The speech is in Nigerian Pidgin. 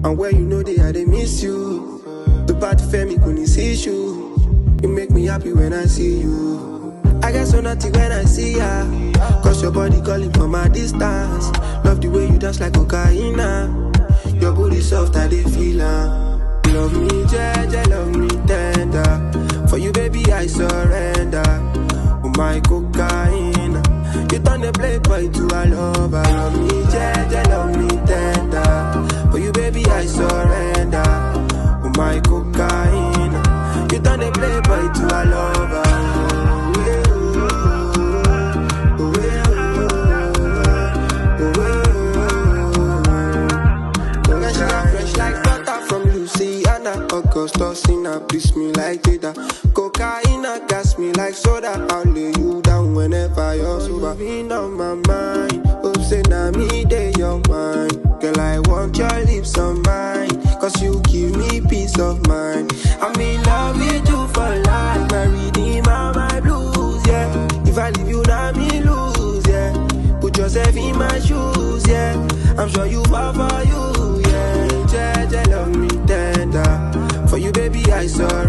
And where you know they miss you. The bad femi couldn't see you. You make me happy when I see you. I get so naughty when I see ya. Cause your body calling from a distance. Love the way you dance like cocaine. Your booty soft, I dey feel her. Love me, Jeje, love me tender. For you, baby, I surrender. Oh, my cocaine. You turn the playboy to a lover. Love me, Jeje, love me tender. For you, baby, I surrender. Oh, my cocaine. You turn the playboy to a lover. Augustusina, please me like Jada. Cocaine gas me like soda. I'll lay you down whenever you're sober. You been on my mind. Hope say na me day your mind. Girl, I want your lips on mine. Cause you give me peace of mind. I'm in love with you for life. My redeemer, my blues, yeah. If I leave you now, me lose, yeah. Put yourself in my shoes, yeah. I'm sure you fall for you, yeah. Jeje, love me tender. For you, baby, I surrender.